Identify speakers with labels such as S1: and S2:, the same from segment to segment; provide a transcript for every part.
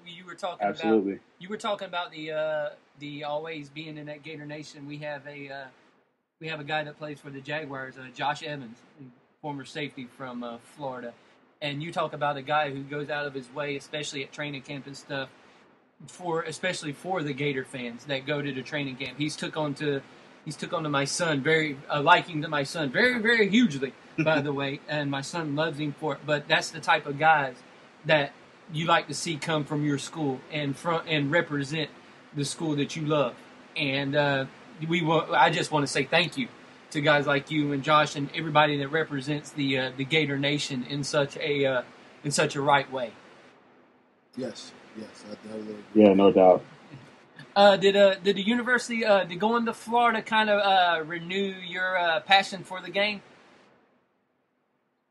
S1: You were talking
S2: Absolutely.
S1: about the always being in that Gator Nation. We have a guy that plays for the Jaguars, Josh Evans, former safety from Florida. And you talk about a guy who goes out of his way, especially at training camp and stuff, especially for the Gator fans that go to the training camp. He's took on to my son, liking to my son very, very hugely, by the way, and my son loves him for it. But that's the type of guys that you like to see come from your school and represent the school that you love. And I just want to say thank you to guys like you and Josh and everybody that represents the Gator Nation in such a right way.
S3: Yes, I definitely agree.
S2: Yeah, no doubt.
S1: Did the university did going to Florida kind of renew your passion for the game?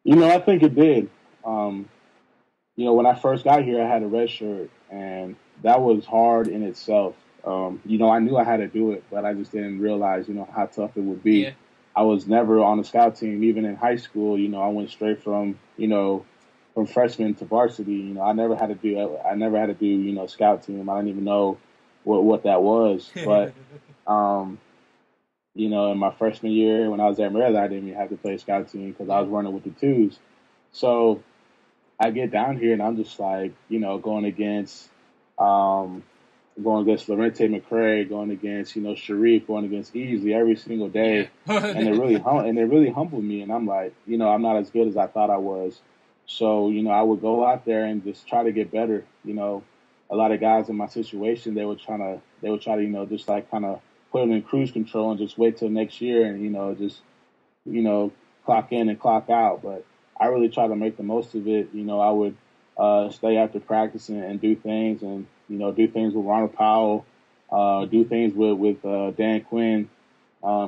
S2: I think it did. When I first got here, I had a red shirt, and that was hard in itself. I knew I had to do it, but I just didn't realize, how tough it would be.
S1: Yeah.
S2: I was never on the scout team, even in high school. I went straight from freshman to varsity. I never had to do scout team. I didn't even know what that was. But, in my freshman year when I was at Maryland, I didn't even have to play scout team because I was running with the twos. So I get down here and I'm just like, going against Lorente McCray, going against, Sharif, going against Easley every single day. And it really humbled me. And I'm like, I'm not as good as I thought I was. So, I would go out there and just try to get better. A lot of guys in my situation, they would try to, just like kind of put them in cruise control and just wait till next year and, just clock in and clock out. But I really try to make the most of it. I would stay after practice and do things and, do things with Ronald Powell, do things with Dan Quinn.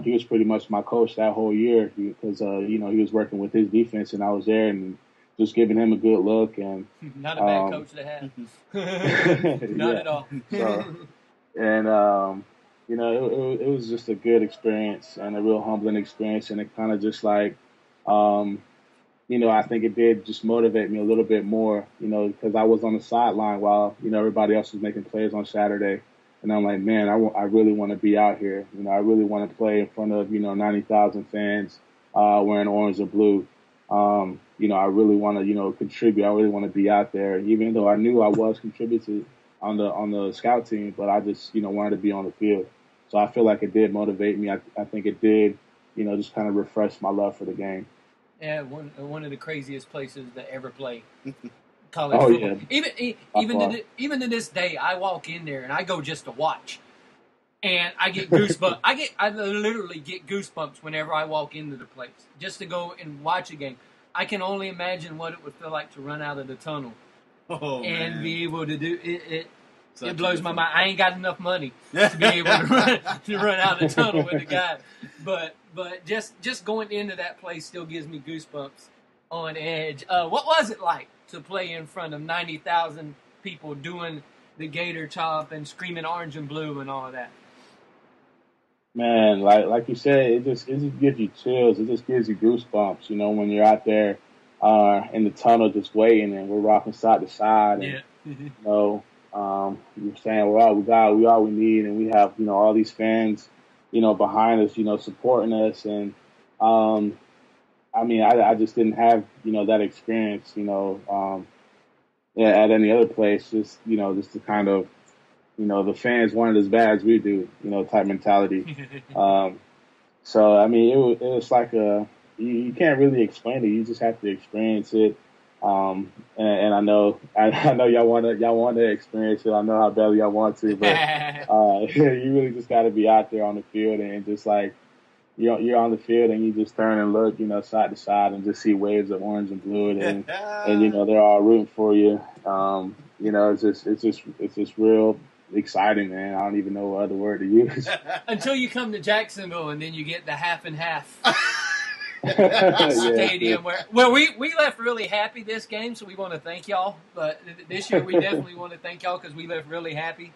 S2: He was pretty much my coach that whole year because, he was working with his defense and I was there and just giving him a good look. And
S1: not a bad coach to have. Not at all.
S2: So, and, it was just a good experience and a real humbling experience. And it kind of just like, I think it did just motivate me a little bit more, because I was on the sideline while, everybody else was making plays on Saturday. And I'm like, man, I really want to be out here. I really want to play in front of, 90,000 fans wearing orange and blue. I really want to, contribute. I really want to be out there, even though I knew I was contributing on the scout team, but I just, wanted to be on the field. So I feel like it did motivate me. I think it did, just kind of refresh my love for the game.
S1: Yeah, one of the craziest places to ever play college football. Yeah. Even to this day, I walk in there and I go just to watch, and I get goosebumps. I literally get goosebumps whenever I walk into the place just to go and watch a game. I can only imagine what it would feel like to run out of the tunnel and be able to do it. It blows my mind. I ain't got enough money to be able to run out of the tunnel with the guy. But just going into that place still gives me goosebumps on edge. What was it like to play in front of 90,000 people doing the Gator chop and screaming orange and blue and all of that?
S2: Man, like you said, it just gives you chills. It just gives you goosebumps, when you're out there in the tunnel just waiting and we're rocking side to side.
S1: Yeah.
S2: And, you're saying, well, we got all we need, and we have, all these fans, behind us, supporting us. And, I just didn't have, that experience, at any other place, just to kind of, the fans want it as bad as we do, type mentality. So, it was like you can't really explain it. You just have to experience it. And I know y'all want to experience it. I know how badly y'all want to, but you really just got to be out there on the field and just like you're on the field and you just turn and look, side to side and just see waves of orange and blue and they're all rooting for you. It's just real exciting, man. I don't even know what other word to use.
S1: Until you come to Jacksonville and then you get the half and half.
S2: Yeah.
S1: Stadium where we left really happy this game, so we want to thank y'all. But this year we definitely want to thank y'all because we left really happy.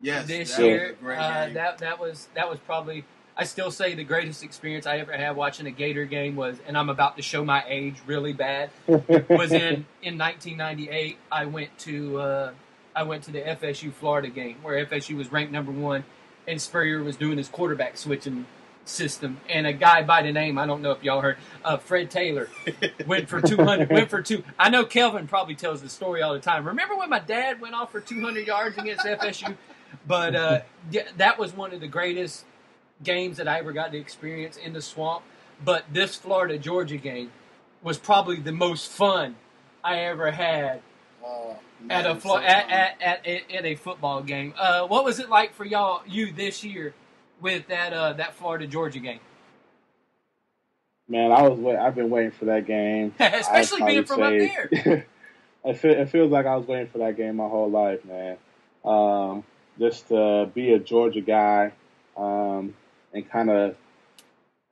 S3: Yes,
S1: this year that was probably, I still say, the greatest experience I ever had watching a Gator game was, and I'm about to show my age really bad, was in 1998. I went to I went to the FSU Florida game where FSU was ranked number 1, and Spurrier was doing his quarterback switching system, and a guy by the name, I don't know if y'all heard, Fred Taylor went for 200. I know Kelvin probably tells the story all the time. Remember when my dad went off for 200 yards against FSU? But that was one of the greatest games that I ever got to experience in the swamp. But this Florida-Georgia game was probably the most fun I ever had at a football game. What was it like for you this year with that Florida-Georgia game?
S2: Man, I've been waiting for that game.
S1: Especially being from up there.
S2: It feels like I was waiting for that game my whole life, man. Just to be a Georgia guy, and kind of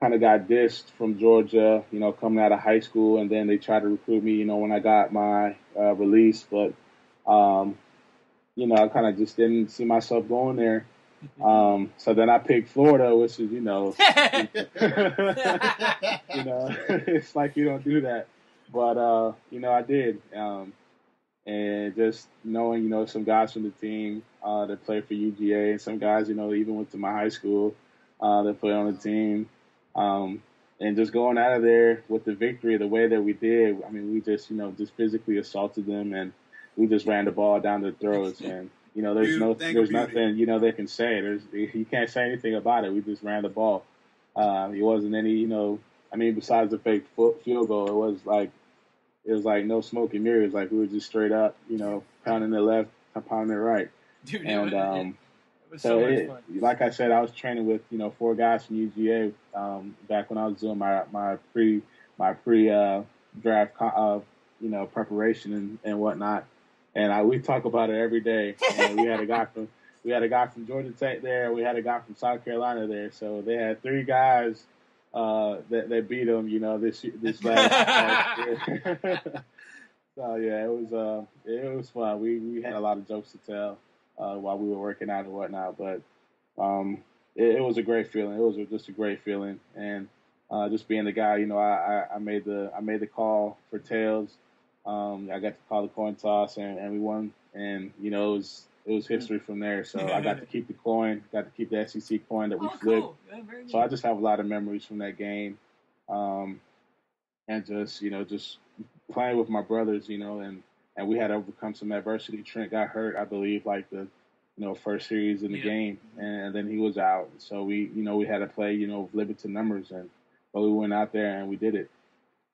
S2: got dissed from Georgia, coming out of high school, and then they tried to recruit me, when I got my release, but I kind of just didn't see myself going there. So then I picked Florida, which is, it's like you don't do that, but I did, and just knowing, some guys from the team that played for UGA, and some guys, even went to my high school that played on the team, and just going out of there with the victory the way that we did. I mean, we just physically assaulted them, and we just ran the ball down their throats, and there's nothing they can say. You can't say anything about it. We just ran the ball. It wasn't any besides the fake field goal, it was like no smoke and mirrors. Like we were just straight up, pounding the left, pounding the right. Dude, and
S1: it was so much fun.
S2: Like I said, I was training with 4 guys from UGA back when I was doing my pre draft preparation and whatnot. And we talk about it every day. We had a guy from Georgia Tech there. We had a guy from South Carolina there. So they had 3 guys that beat them. This last year. So yeah, it was fun. We had a lot of jokes to tell while we were working out and whatnot. But it was a great feeling. It was just a great feeling, and just being the guy. I made the call for tails. I got to call the coin toss, and we won. And it was history from there. So I got to keep the coin, got to keep the SEC coin that we flipped.
S1: Cool. Yeah, very good.
S2: So I just have a lot of memories from that game, and just playing with my brothers, and we had to overcome some adversity. Trent got hurt, I believe, like the first series in the game, and then he was out. So we had to play limited numbers, but we went out there and we did it.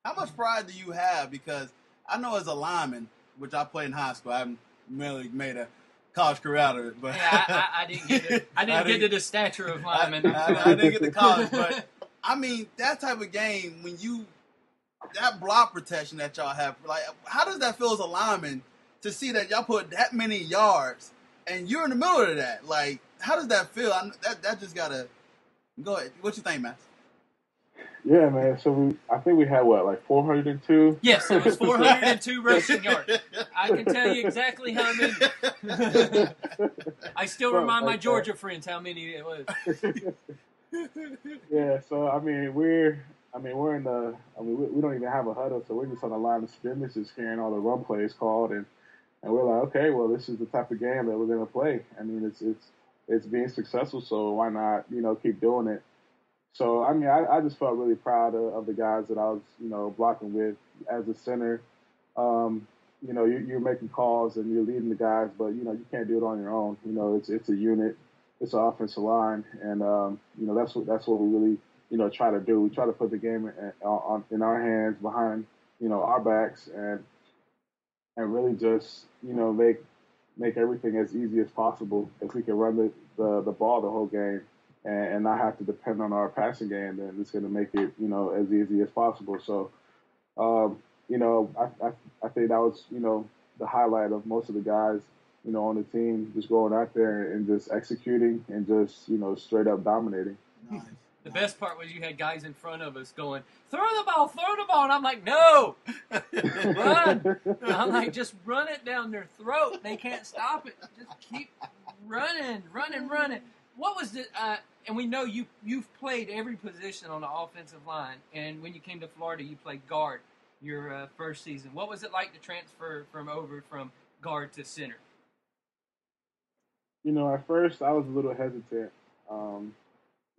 S3: How much pride do you have? Because I know as a lineman, which I played in high school, I haven't really made a college career out of it. But
S1: I didn't get to the stature of lineman.
S3: I didn't get to college, but I mean that type of game when that block protection that y'all have, like how does that feel as a lineman to see that y'all put that many yards and you're in the middle of that? Like how does that feel? That just gotta go ahead. What you think, Max?
S2: Yeah, man. So I think we had 402?
S1: Yes, it was 402 rushing yards. I can tell you exactly how many. I still remind my Georgia friends how many it was.
S2: Yeah, so we don't even have a huddle, so we're just on the line of scrimmage, just hearing all the run plays called, and we're like, okay, well, this is the type of game that we're gonna play. I mean, it's being successful, so why not keep doing it? So, I just felt really proud of the guys that I was, blocking with as a center. You're making calls and you're leading the guys, but, you can't do it on your own. It's a unit. It's an offensive line. And, that's what we really, try to do. We try to put the game in our hands behind, our backs and really just, make everything as easy as possible. If we can run the ball the whole game, and not have to depend on our passing game, then it's going to make it, as easy as possible. So, I think that was, the highlight of most of the guys, on the team, just going out there and just executing and just, straight up dominating.
S1: Nice. The best part was you had guys in front of us going, throw the ball, and I'm like, no, run. I'm like, just run it down their throat. They can't stop it. Just keep running. What was the and we know you've played every position on the offensive line, and when you came to Florida, you played guard your first season. What was it like to transfer from guard to center?
S2: At first I was a little hesitant. Um,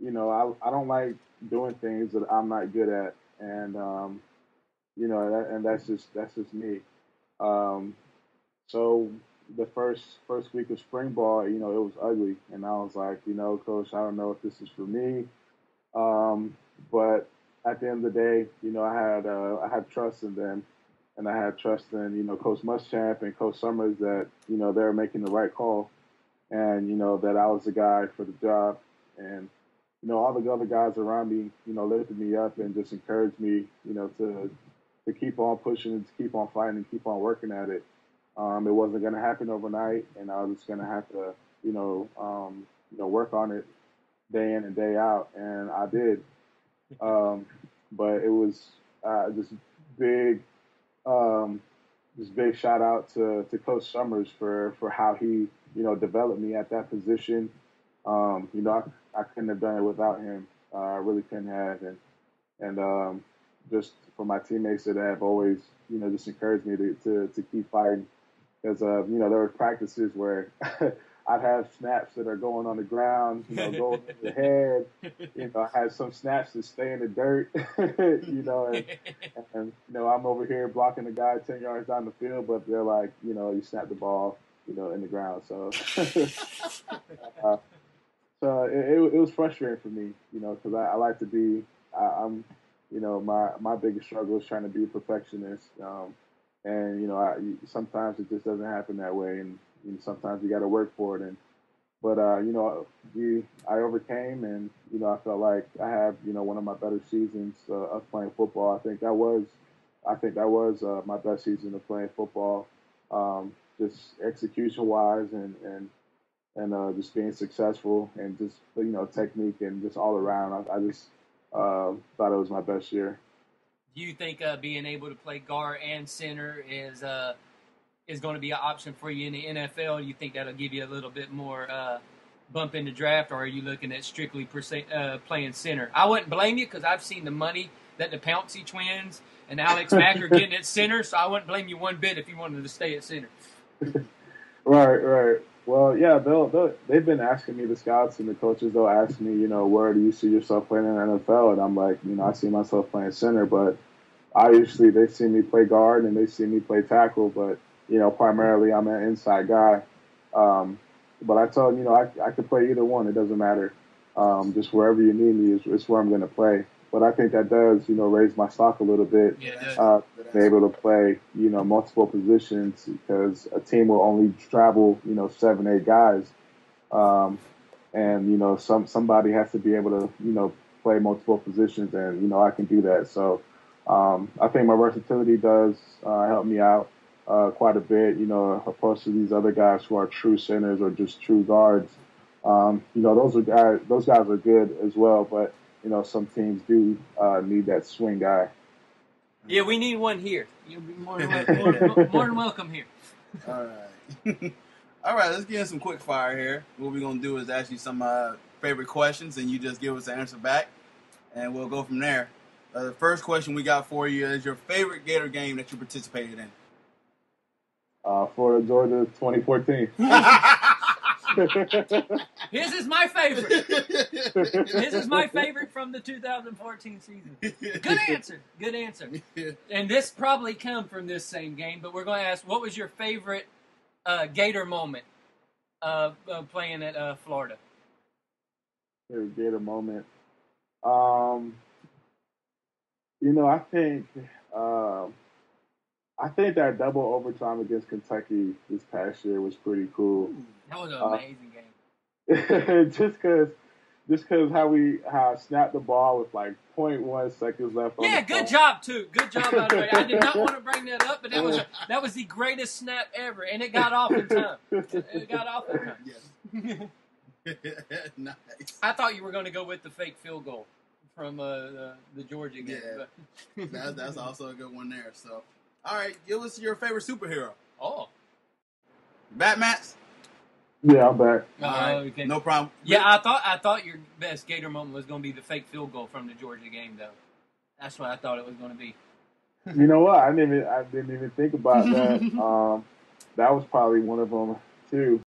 S2: I don't like doing things that I'm not good at, and and that's just me. Um, so the first week of spring ball, it was ugly, and I was like, coach, I don't know if this is for me. But at the end of the day, I had trust in them, and I had trust in Coach Muschamp and Coach Summers that they were making the right call, and that I was the guy for the job, and all the other guys around me, lifted me up and just encouraged me, to keep on pushing and to keep on fighting and keep on working at it. It wasn't going to happen overnight, and I was just going to have to, work on it day in and day out, and I did. But it was just big, big shout out to Coach Summers for how he, developed me at that position. I couldn't have done it without him. I really couldn't have, and just for my teammates that have always, just encouraged me to keep fighting. Because there were practices where I'd have snaps that are going on the ground, going in the head. I had some snaps that stay in the dirt, and I'm over here blocking the guy 10 yards down the field, but they're like, you snap the ball, in the ground. So, so it was frustrating for me, because I like to be, I'm, my biggest struggle is trying to be a perfectionist. And sometimes it just doesn't happen that way, and sometimes you got to work for it. But I overcame, and I felt like I have one of my better seasons of playing football. I think that was my best season of playing football, just execution wise, and just being successful, and just technique and just all around. I just thought it was my best year.
S1: Do you think being able to play guard and center is going to be an option for you in the NFL? Do you think that'll give you a little bit more bump in the draft, or are you looking at strictly playing center? I wouldn't blame you, because I've seen the money that the Pouncey twins and Alex Mack are getting at center, so I wouldn't blame you one bit if you wanted to stay at center.
S2: Right. Well, yeah, they've been asking me, the scouts and the coaches, they'll ask me, where do you see yourself playing in the NFL? And I'm like, I see myself playing center, but obviously they see me play guard and they see me play tackle, but, primarily I'm an inside guy. But I told them, I could play either one. It doesn't matter. Just wherever you need me is where I'm going to play. But I think that does, raise my stock a little bit.
S1: Yeah,
S2: be able to play, multiple positions, because a team will only travel, 7, 8 guys. And, somebody has to be able to, play multiple positions, and, I can do that. So I think my versatility does help me out quite a bit, opposed to these other guys who are true centers or just true guards. Those guys are good as well, but some teams do need that swing guy.
S1: Yeah, we need one here. You'll be more than welcome here.
S3: All right. All right, let's get in some quick fire here. What we're going to do is ask you some favorite questions, and you just give us the answer back, and we'll go from there. The first question we got for you is your favorite Gator game that you participated in.
S2: Florida, Georgia, 2014.
S1: His is my favorite. His is my favorite from the 2014 season. Good answer. And this probably come from this same game, but we're going to ask, what was your favorite Gator moment playing at Florida?
S2: Favorite Gator moment? I think that double overtime against Kentucky this past year was pretty cool.
S1: That was an amazing game.
S2: just because how I snapped the ball with like 0.1 seconds left.
S1: Yeah, good job too. Good job, by the way. I did not want to bring that up, but that was the greatest snap ever, and it got off in time. It got off in time. Yes. Nice. I thought you were going to go with the fake field goal from the Georgia game.
S3: Yeah, that's also a good one there. So. All right, give us your favorite superhero.
S1: Oh.
S3: Batman?
S2: Yeah, I'm back.
S3: All right, okay. No problem.
S1: Yeah, I thought your best Gator moment was going to be the fake field goal from the Georgia game, though. That's what I thought it was going to be.
S2: You know what? I didn't even think about that. That was probably one of them, too.